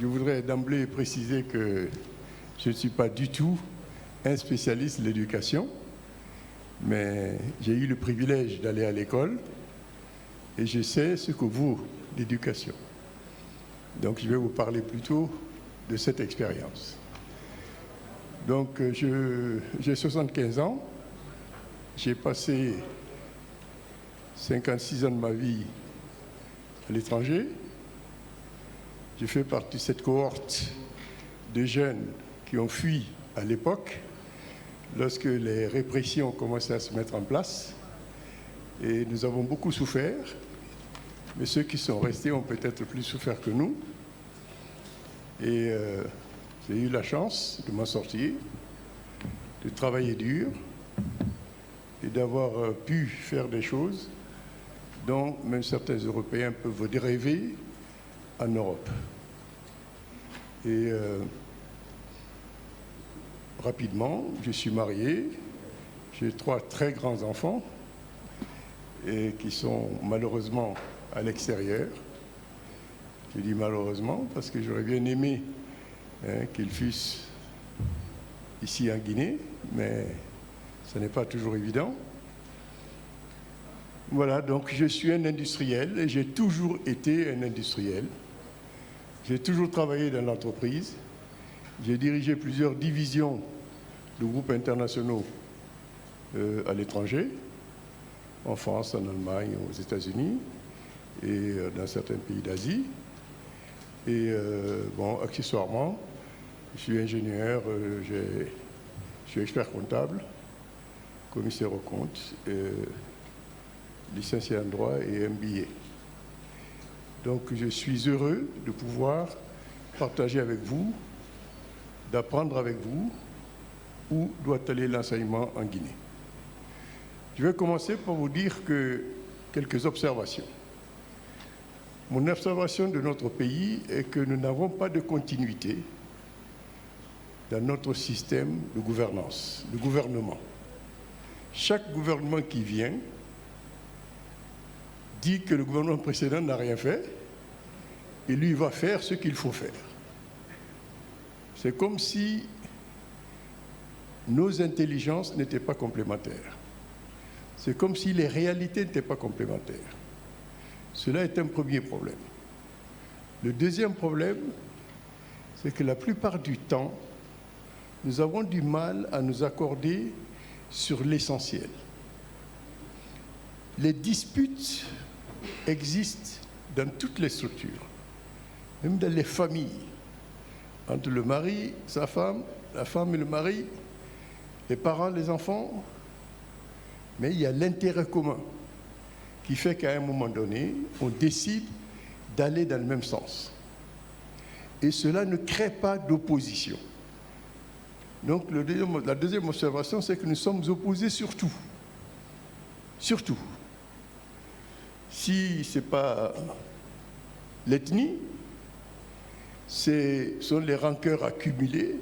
Je voudrais d'emblée préciser que je ne suis pas du tout un spécialiste de l'éducation, mais j'ai eu le privilège d'aller à l'école et je sais ce que vaut l'éducation. Donc je vais vous parler plutôt de cette expérience. Donc j'ai 75 ans, j'ai passé 56 ans de ma vie à l'étranger. Je fais partie de cette cohorte de jeunes qui ont fui à l'époque, lorsque les répressions ont commencé à se mettre en place. Et nous avons beaucoup souffert, mais ceux qui sont restés ont peut-être plus souffert que nous. Et j'ai eu la chance de m'en sortir, de travailler dur et d'avoir pu faire des choses dont même certains Européens peuvent rêver en Europe. Et rapidement, je suis marié, j'ai 3 très grands enfants et qui sont malheureusement à l'extérieur. Je dis malheureusement parce que j'aurais bien aimé qu'ils fussent ici en Guinée, mais ce n'est pas toujours évident. Voilà, donc je suis un industriel et j'ai toujours été un industriel. J'ai toujours travaillé dans l'entreprise. J'ai dirigé plusieurs divisions de groupes internationaux à l'étranger, en France, en Allemagne, aux États-Unis et dans certains pays d'Asie. Et bon, accessoirement, je suis ingénieur, je suis expert comptable, commissaire aux comptes, licencié en droit et MBA. Donc je suis heureux de pouvoir partager avec vous, d'apprendre avec vous où doit aller l'enseignement en Guinée. Je vais commencer par vous dire quelques observations. Mon observation de notre pays est que nous n'avons pas de continuité dans notre système de gouvernance, de gouvernement. Chaque gouvernement qui vient dit que le gouvernement précédent n'a rien fait et lui va faire ce qu'il faut faire. C'est comme si nos intelligences n'étaient pas complémentaires. C'est comme si les réalités n'étaient pas complémentaires. Cela est un premier problème. Le deuxième problème, c'est que la plupart du temps, nous avons du mal à nous accorder sur l'essentiel. Les disputes existent dans toutes les structures, même dans les familles, entre le mari, sa femme, la femme et le mari, les parents, les enfants. Mais il y a l'intérêt commun qui fait qu'à un moment donné, on décide d'aller dans le même sens. Et cela ne crée pas d'opposition. Donc la deuxième observation, c'est que nous sommes opposés sur tout. Sur tout. Si ce n'est pas l'ethnie, ce sont les rancœurs accumulées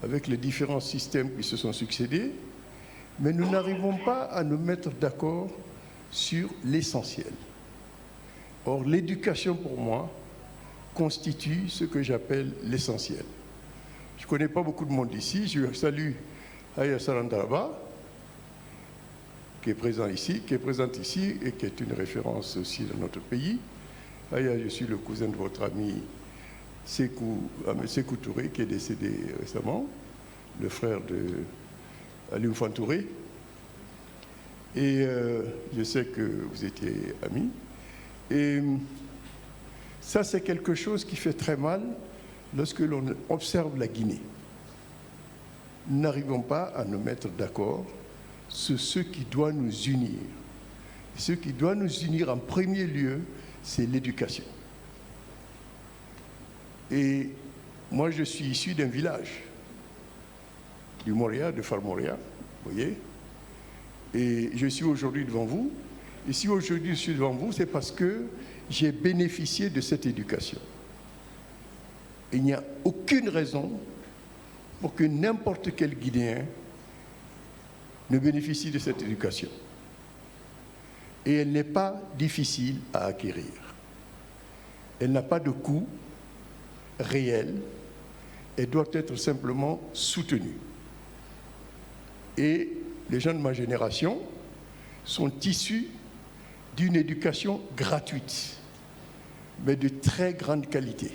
avec les différents systèmes qui se sont succédés, mais nous n'arrivons pas à nous mettre d'accord sur l'essentiel. Or, l'éducation, pour moi, constitue ce que j'appelle l'essentiel. Je ne connais pas beaucoup de monde ici. Je salue Aya Sarandaraba, qui est présente ici et qui est une référence aussi dans notre pays. Aya, je suis le cousin de votre ami Sékou Touré, qui est décédé récemment, le frère de Ali Oufan Touré. Et je sais que vous étiez amis. Et ça, c'est quelque chose qui fait très mal lorsque l'on observe la Guinée. Nous n'arrivons pas à nous mettre d'accord sur ce qui doit nous unir. Ce qui doit nous unir en premier lieu, c'est l'éducation. Et moi, je suis issu d'un village, du Moria, de Farmoria, vous voyez. Et je suis aujourd'hui devant vous. Et si aujourd'hui je suis devant vous, c'est parce que j'ai bénéficié de cette éducation. Il n'y a aucune raison pour que n'importe quel Guinéen ne bénéficie de cette éducation. Et elle n'est pas difficile à acquérir. Elle n'a pas de coût, réelle, elle doit être simplement soutenue. Et les gens de ma génération sont issus d'une éducation gratuite, mais de très grande qualité.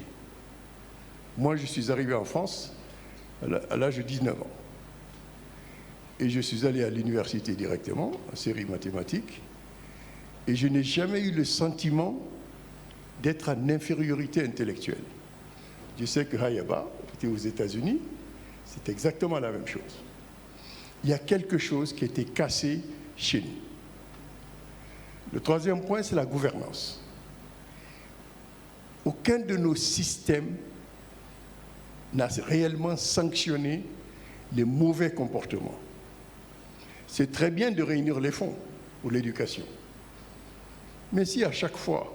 Moi, je suis arrivé en France à l'âge de 19 ans. Et je suis allé à l'université directement, en série mathématique, et je n'ai jamais eu le sentiment d'être en infériorité intellectuelle. Je sais que Hayaba, qui était aux États-Unis, c'est exactement la même chose. Il y a quelque chose qui a été cassé chez nous. Le troisième point, c'est la gouvernance. Aucun de nos systèmes n'a réellement sanctionné les mauvais comportements. C'est très bien de réunir les fonds pour l'éducation. Mais si à chaque fois,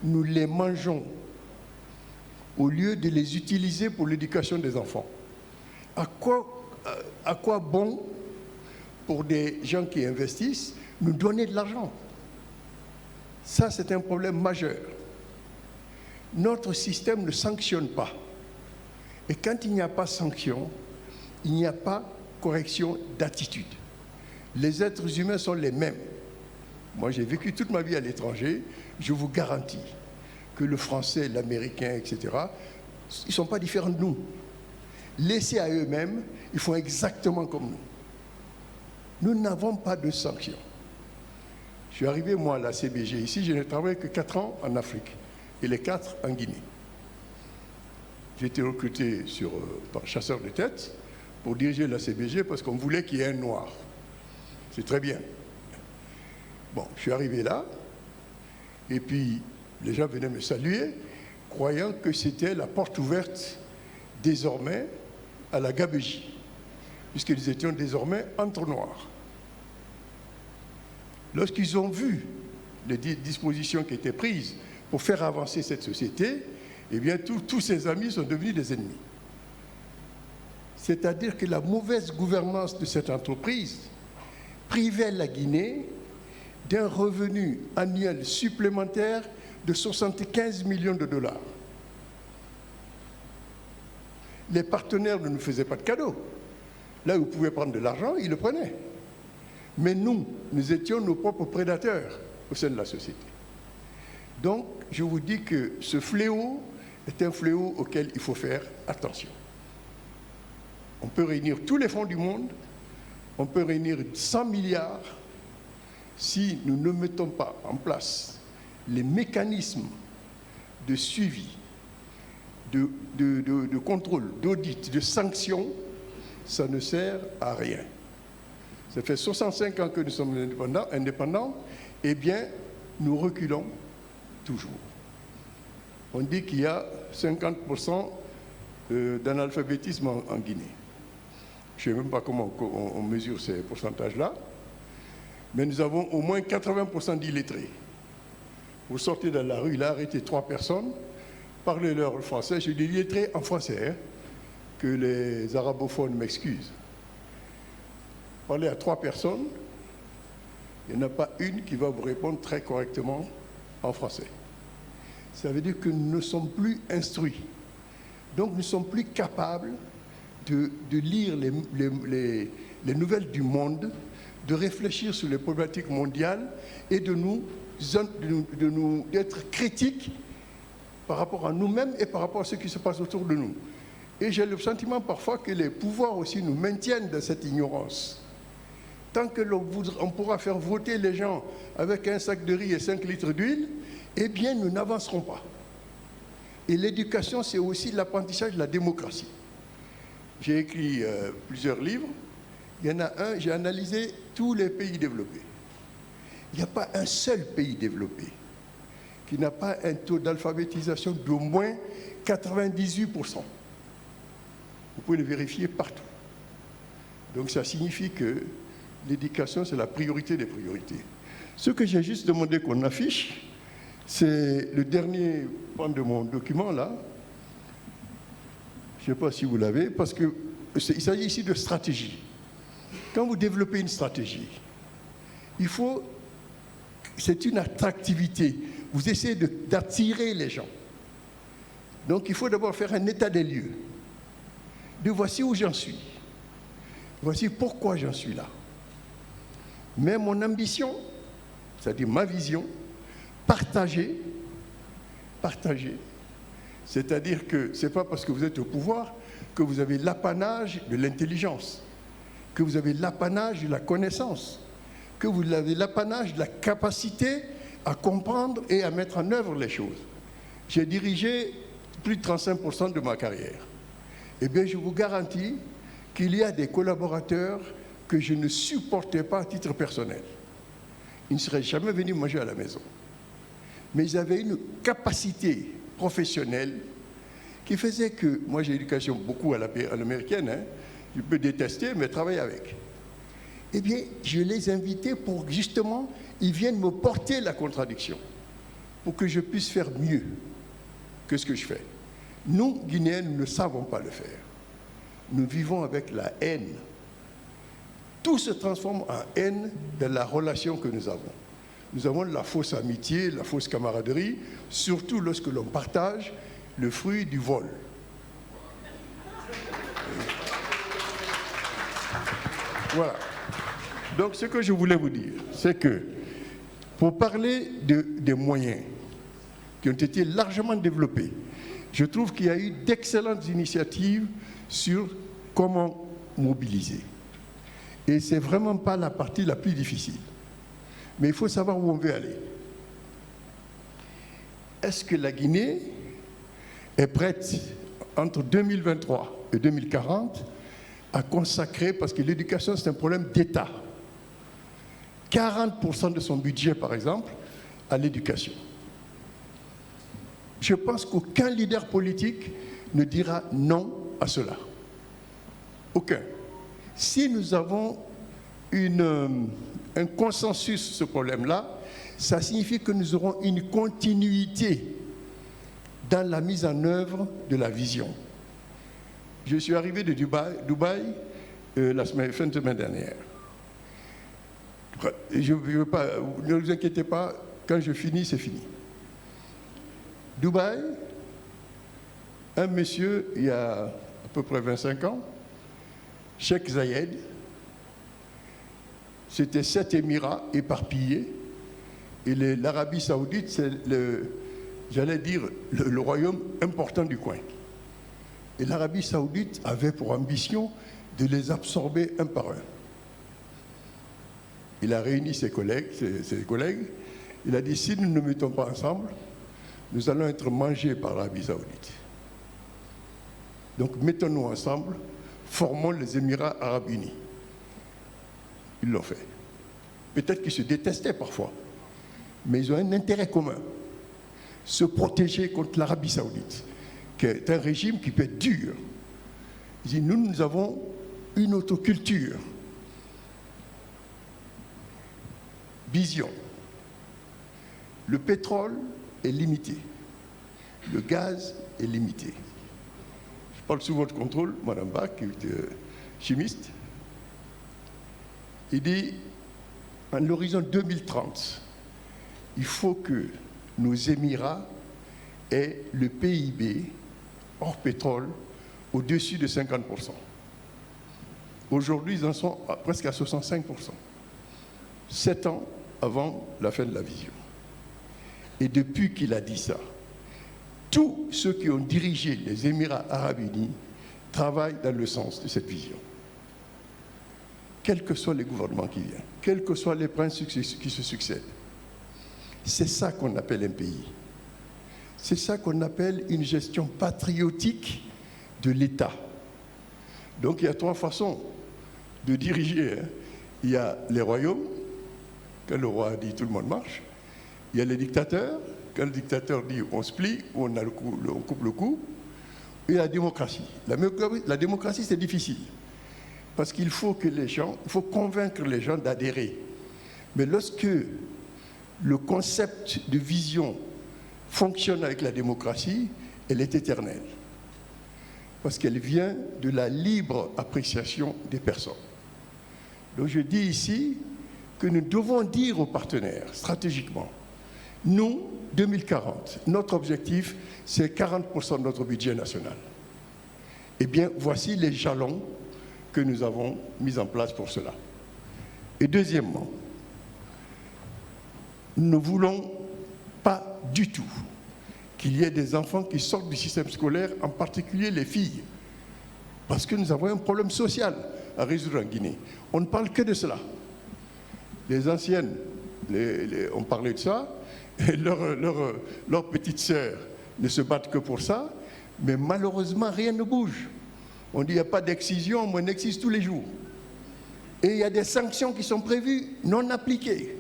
nous les mangeons au lieu de les utiliser pour l'éducation des enfants, à quoi bon pour des gens qui investissent nous donner de l'argent? Ça, c'est un problème majeur. Notre système ne sanctionne pas. Et quand il n'y a pas sanction, il n'y a pas correction d'attitude. Les êtres humains sont les mêmes. Moi, j'ai vécu toute ma vie à l'étranger. Je vous garantis que le français, l'américain, etc., ils ne sont pas différents de nous. Laissés à eux-mêmes, ils font exactement comme nous. Nous n'avons pas de sanctions. Je suis arrivé, moi, à la CBG ici. Je n'ai travaillé que 4 ans en Afrique et les 4 en Guinée. J'ai été recruté par chasseur de tête pour diriger la CBG parce qu'on voulait qu'il y ait un noir. C'est très bien. Bon, je suis arrivé là, et puis les gens venaient me saluer, croyant que c'était la porte ouverte désormais à la gabégie, puisque nous étions désormais entre noirs. Lorsqu'ils ont vu les dispositions qui étaient prises pour faire avancer cette société, eh bien tous ces amis sont devenus des ennemis. C'est-à-dire que la mauvaise gouvernance de cette entreprise privait la Guinée d'un revenu annuel supplémentaire de 75 millions de dollars. Les partenaires ne nous faisaient pas de cadeaux. Là où ils pouvaient prendre de l'argent, ils le prenaient. Mais nous étions nos propres prédateurs au sein de la société. Donc, je vous dis que ce fléau est un fléau auquel il faut faire attention. On peut réunir tous les fonds du monde, on peut réunir 100 milliards, si nous ne mettons pas en place les mécanismes de suivi, de contrôle, d'audit, de sanction, ça ne sert à rien. Ça fait 65 ans que nous sommes indépendants, eh bien, nous reculons toujours. On dit qu'il y a 50% d'analphabétisme en Guinée. Je ne sais même pas comment on mesure ces pourcentages-là, mais nous avons au moins 80% d'illettrés. Vous sortez dans la rue, là, arrêtez 3 personnes, parlez-leur français. Je dis illettrés en français, hein, que les arabophones m'excusent. Parlez à 3 personnes, il n'y en a pas une qui va vous répondre très correctement en français. Ça veut dire que nous ne sommes plus instruits. Donc nous ne sommes plus capables de lire les nouvelles du monde, de réfléchir sur les problématiques mondiales et d'être critiques par rapport à nous-mêmes et par rapport à ce qui se passe autour de nous. Et j'ai le sentiment parfois que les pouvoirs aussi nous maintiennent dans cette ignorance. Tant que on pourra faire voter les gens avec un sac de riz et 5 litres d'huile, eh bien nous n'avancerons pas. Et l'éducation, c'est aussi l'apprentissage de la démocratie. J'ai écrit plusieurs livres. Il y en a un, j'ai analysé tous les pays développés. Il n'y a pas un seul pays développé qui n'a pas un taux d'alphabétisation d'au moins 98%. Vous pouvez le vérifier partout. Donc ça signifie que l'éducation, c'est la priorité des priorités. Ce que j'ai juste demandé qu'on affiche, c'est le dernier point de mon document là. Je ne sais pas si vous l'avez, parce qu'il s'agit ici de stratégie. Quand vous développez une stratégie, c'est une attractivité. Vous essayez d'attirer les gens. Donc il faut d'abord faire un état des lieux. De voici où j'en suis. Voici pourquoi j'en suis là. Mais mon ambition, c'est-à-dire ma vision, partagée, c'est-à-dire que ce n'est pas parce que vous êtes au pouvoir que vous avez l'apanage de l'intelligence, que vous avez l'apanage de la connaissance, que vous avez l'apanage de la capacité à comprendre et à mettre en œuvre les choses. J'ai dirigé plus de 35% de ma carrière. Eh bien, je vous garantis qu'il y a des collaborateurs que je ne supportais pas à titre personnel. Ils ne seraient jamais venus manger à la maison. Mais ils avaient une capacité professionnelle qui faisait que, moi j'ai l'éducation beaucoup à l'américaine, hein, je peux détester, mais travailler avec. Eh bien, je les invitais pour que justement, ils viennent me porter la contradiction, pour que je puisse faire mieux que ce que je fais. Nous, Guinéens, nous ne savons pas le faire. Nous vivons avec la haine. Tout se transforme en haine de la relation que nous avons. Nous avons la fausse amitié, la fausse camaraderie, surtout lorsque l'on partage le fruit du vol. Voilà. Donc ce que je voulais vous dire, c'est que pour parler des moyens qui ont été largement développés, je trouve qu'il y a eu d'excellentes initiatives sur comment mobiliser. Et ce n'est vraiment pas la partie la plus difficile. Mais il faut savoir où on veut aller. Est-ce que la Guinée est prête, entre 2023 et 2040, à consacrer, parce que l'éducation c'est un problème d'État, 40% de son budget, par exemple, à l'éducation? Je pense qu'aucun leader politique ne dira non à cela. Aucun. Si nous avons un consensus sur ce problème-là, ça signifie que nous aurons une continuité dans la mise en œuvre de la vision. Je suis arrivé de Dubaï la fin de semaine dernière. Je veux pas, ne vous inquiétez pas, quand je finis, c'est fini. Dubaï, un monsieur, il y a à peu près 25 ans, Cheikh Zayed, c'était 7 Émirats éparpillés, et l'Arabie Saoudite, c'est j'allais dire, le royaume important du coin. Et l'Arabie Saoudite avait pour ambition de les absorber un par un. Il a réuni ses collègues, il a dit, si nous ne nous mettons pas ensemble, nous allons être mangés par l'Arabie Saoudite. Donc mettons-nous ensemble, formons les Émirats Arabes Unis. Ils l'ont fait. Peut-être qu'ils se détestaient parfois, mais ils ont un intérêt commun, se protéger contre l'Arabie Saoudite, qui est un régime qui peut être dur. Ils disent, nous avons une autre culture. Vision. Le pétrole est limité. Le gaz est limité. Je parle sous votre contrôle, Mme Bach, qui est chimiste. Il dit, à l'horizon 2030, il faut que nos Émirats aient le PIB hors pétrole au-dessus de 50%. Aujourd'hui, ils en sont presque à 65%. 7 ans avant la fin de la vision. Et depuis qu'il a dit ça, tous ceux qui ont dirigé les Émirats Arabes Unis travaillent dans le sens de cette vision. Quels que soient les gouvernements qui viennent, quels que soient les princes qui se succèdent. C'est ça qu'on appelle un pays. C'est ça qu'on appelle une gestion patriotique de l'État. Donc il y a 3 façons de diriger. Il y a les royaumes, quand le roi dit tout le monde marche. Il y a les dictateurs, quand le dictateur dit on se plie, ou on coupe le cou. Et la démocratie. La démocratie, c'est difficile. Parce qu'il faut que il faut convaincre les gens d'adhérer. Mais lorsque le concept de vision fonctionne avec la démocratie, elle est éternelle. Parce qu'elle vient de la libre appréciation des personnes. Donc je dis ici que nous devons dire aux partenaires, stratégiquement, Nous, 2040, notre objectif, c'est 40% de notre budget national. Eh bien, voici les jalons que nous avons mis en place pour cela. Et deuxièmement, nous ne voulons pas du tout qu'il y ait des enfants qui sortent du système scolaire, en particulier les filles, parce que nous avons un problème social à résoudre en Guinée. On ne parle que de cela. Les anciennes, on parlait de ça, et leurs petites sœurs ne se battent que pour ça, mais malheureusement, rien ne bouge. On dit qu'il n'y a pas d'excision, mais on excise tous les jours. Et il y a des sanctions qui sont prévues, non appliquées.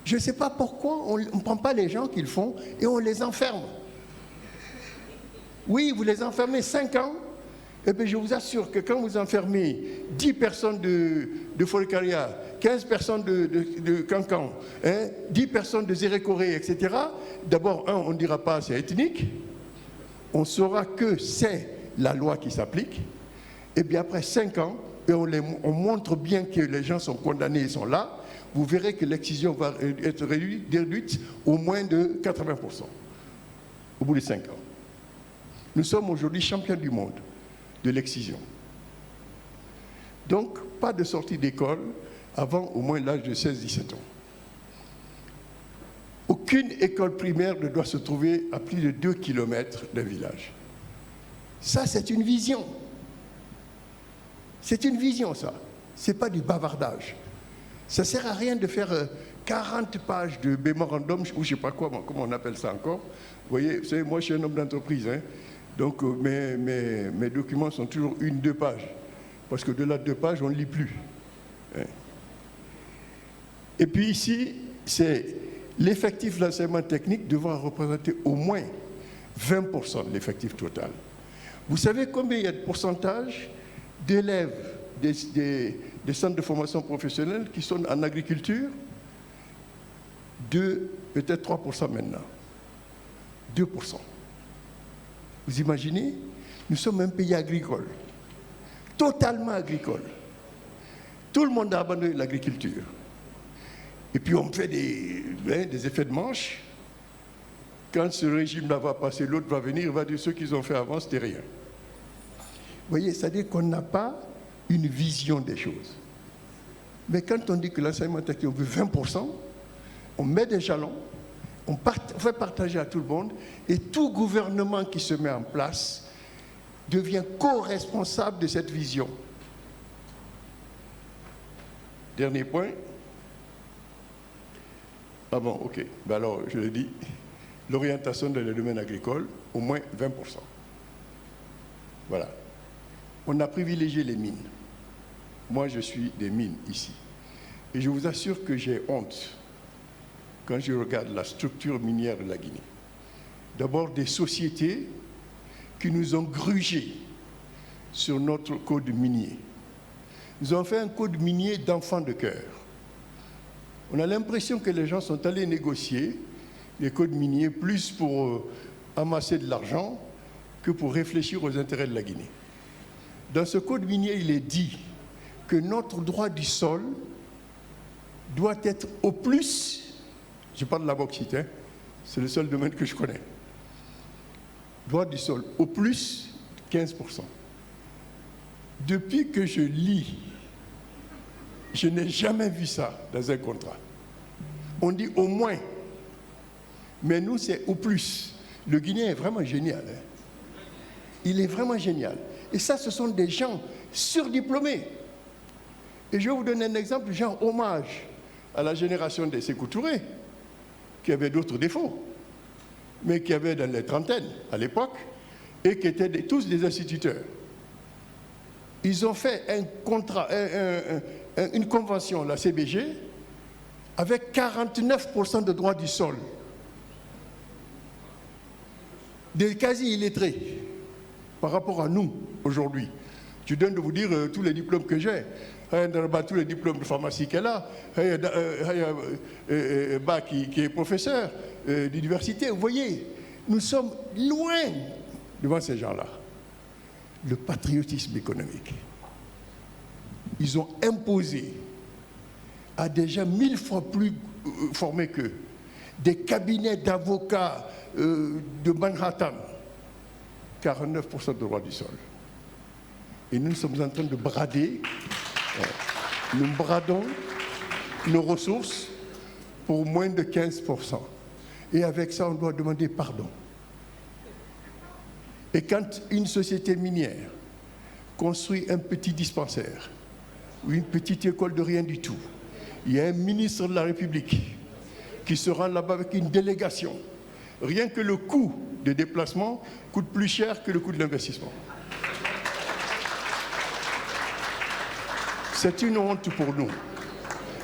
Je ne sais pas pourquoi on ne prend pas les gens qui le font et on les enferme. Oui, vous les enfermez 5 ans, et bien je vous assure que quand vous enfermez 10 personnes de Folkaria, 15 personnes de Cancan, 10 personnes de Zérékoré, etc., d'abord, on ne dira pas c'est ethnique, on saura que c'est la loi qui s'applique, et bien après 5 ans, et on montre bien que les gens sont condamnés et sont là, vous verrez que l'excision va être réduite au moins de 80%, au bout de 5 ans. Nous sommes aujourd'hui champions du monde de l'excision. Donc, pas de sortie d'école avant au moins l'âge de 16-17 ans. Aucune école primaire ne doit se trouver à plus de 2 km d'un village. Ça, c'est une vision. C'est une vision, ça. Ce n'est pas du bavardage. Ça ne sert à rien de faire 40 pages de mémorandum, ou je ne sais pas quoi, comment on appelle ça encore. Vous voyez, vous savez, moi, je suis un homme d'entreprise, donc mes documents sont toujours 1-2 pages. Parce qu'au-delà de 2 pages, on ne lit plus. Et puis ici, c'est l'effectif de l'enseignement technique devra représenter au moins 20% de l'effectif total. Vous savez combien il y a de pourcentage d'élèves des centres de formation professionnelle qui sont en agriculture? Peut-être 3% maintenant. 2%. Vous imaginez? Nous sommes un pays agricole, totalement agricole. Tout le monde a abandonné l'agriculture. Et puis on fait des effets de manche. Quand ce régime-là va passer, l'autre va venir, il va dire ceux qu'ils ont fait avant, c'était rien. Vous voyez, c'est-à-dire qu'on n'a pas une vision des choses. Mais quand on dit que l'enseignement technique, on veut 20%, on met des jalons, on fait partager à tout le monde, et tout gouvernement qui se met en place devient co-responsable de cette vision. Dernier point. Ah bon, ok. Ben alors, je l'ai dit, l'orientation dans le domaine agricole, au moins 20%. Voilà. On a privilégié les mines. Moi, je suis des mines ici. Et je vous assure que j'ai honte quand je regarde la structure minière de la Guinée. D'abord, des sociétés qui nous ont grugés sur notre code minier. Nous avons fait un code minier d'enfants de cœur. On a l'impression que les gens sont allés négocier les codes miniers plus pour amasser de l'argent que pour réfléchir aux intérêts de la Guinée. Dans ce code minier, il est dit que notre droit du sol doit être au plus, je parle de la bauxite, c'est le seul domaine que je connais, droit du sol au plus 15%. Depuis que je lis, je n'ai jamais vu ça dans un contrat. On dit au moins, mais nous c'est au plus. Le Guinéen est vraiment génial. Il est vraiment génial. Et ça, ce sont des gens surdiplômés. Et je vais vous donner un exemple, genre hommage à la génération des Sékou Touré, qui avait d'autres défauts, mais qui avaient dans les trentaines à l'époque, et qui étaient tous des instituteurs. Ils ont fait un contrat, une convention, la CBG, avec 49% de droits du sol. Des quasi-illettrés par rapport à nous aujourd'hui. Je donne de vous dire tous les diplômes que j'ai. Tous les diplômes de pharmacie qu'elle a. Ba qui est professeur d'université. Vous voyez, nous sommes loin devant ces gens-là. Le patriotisme économique. Ils ont imposé à des gens 1000 fois plus formés qu'eux des cabinets d'avocats de Manhattan, 49% de droit du sol. Et nous sommes en train de brader, nous bradons nos ressources pour moins de 15%. Et avec ça, on doit demander pardon. Et quand une société minière construit un petit dispensaire ou une petite école de rien du tout, il y a un ministre de la République qui se rend là-bas avec une délégation. Rien que le coût de déplacement coûte plus cher que le coût de l'investissement. C'est une honte pour nous.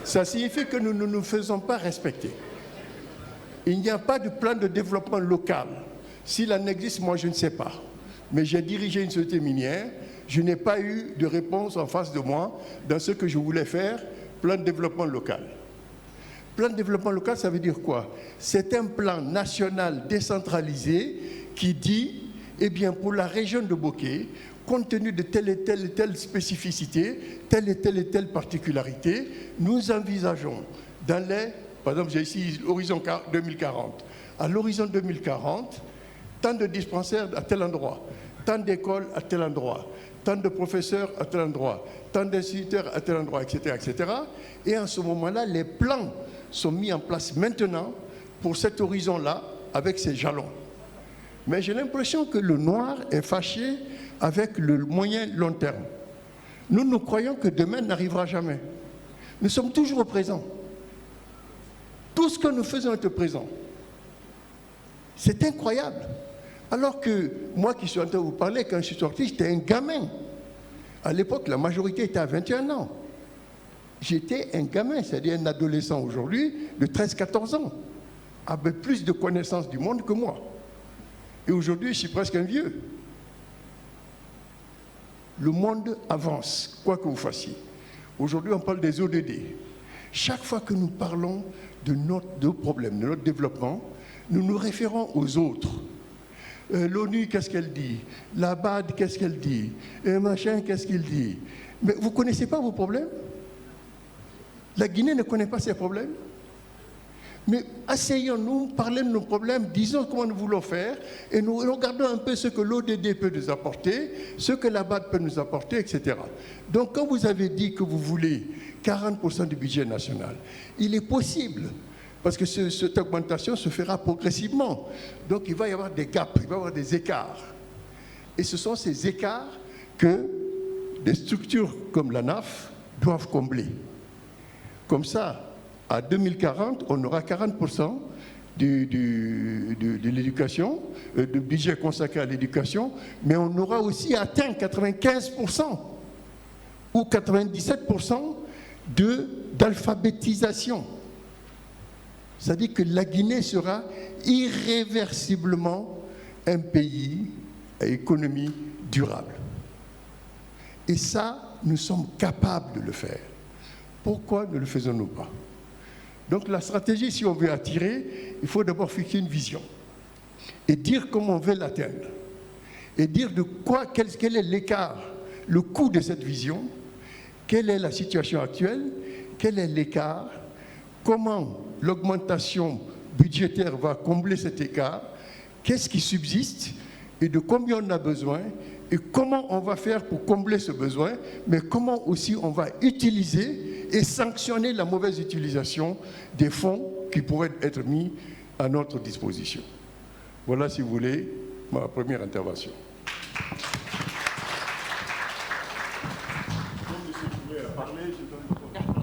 Ça signifie que nous ne nous faisons pas respecter. Il n'y a pas de plan de développement local. S'il en existe, moi je ne sais pas. Mais j'ai dirigé une société minière, je n'ai pas eu de réponse en face de moi dans ce que je voulais faire, plan de développement local. Plan de développement local, ça veut dire quoi? C'est un plan national décentralisé qui dit, eh bien, pour la région de Bokeh, compte tenu de telle et telle spécificité, telle et telle particularité, nous envisageons dans les, par exemple, j'ai ici l'horizon 2040. À l'horizon 2040, tant de dispensaires à tel endroit, tant d'écoles à tel endroit, tant de professeurs à tel endroit, tant d'instituteurs à tel endroit, etc., etc. Et en ce moment-là, les plans sont mis en place maintenant pour cet horizon-là avec ces jalons. Mais j'ai l'impression que le noir est fâché avec le moyen long terme. Nous croyons que demain n'arrivera jamais. Nous sommes toujours au présent. Tout ce que nous faisons est au présent. C'est incroyable. Alors que moi qui suis en train de vous parler, quand je suis sorti, j'étais un gamin. À l'époque, la majorité était à 21 ans. J'étais un gamin, c'est-à-dire un adolescent aujourd'hui de 13-14 ans, avec plus de connaissances du monde que moi. Et aujourd'hui, je suis presque un vieux. Le monde avance, quoi que vous fassiez. Aujourd'hui, on parle des ODD. Chaque fois que nous parlons de nos problèmes, de notre développement, nous nous référons aux autres. L'ONU, qu'est-ce qu'elle dit? La BAD, qu'est-ce qu'elle dit? Machin, qu'est-ce qu'il dit? Mais vous ne connaissez pas vos problèmes? La Guinée ne connaît pas ses problèmes? Mais asseyons-nous, parlons de nos problèmes, disons comment nous voulons faire, et nous regardons un peu ce que l'ODD peut nous apporter, ce que la BAD peut nous apporter, etc. Donc quand vous avez dit que vous voulez 40% du budget national, il est possible, parce que cette augmentation se fera progressivement. Donc il va y avoir des gaps, il va y avoir des écarts. Et ce sont ces écarts que des structures comme la NAF doivent combler. Comme ça, à 2040, on aura 40% de l'éducation, de budget consacré à l'éducation, mais on aura aussi atteint 95% ou 97% d'alphabétisation. C'est-à-dire que la Guinée sera irréversiblement un pays à économie durable. Et ça, nous sommes capables de le faire. Pourquoi ne le faisons-nous pas? Donc la stratégie, si on veut attirer, il faut d'abord fixer une vision et dire comment on veut l'atteindre. Et dire de quoi, quel est l'écart, le coût de cette vision, quelle est la situation actuelle, quel est l'écart, comment l'augmentation budgétaire va combler cet écart, qu'est-ce qui subsiste et de combien on a besoin et comment on va faire pour combler ce besoin, mais comment aussi on va utiliser et sanctionner la mauvaise utilisation des fonds qui pourraient être mis à notre disposition. Voilà, si vous voulez, ma première intervention. Comme M. Touré a parlé, je donne le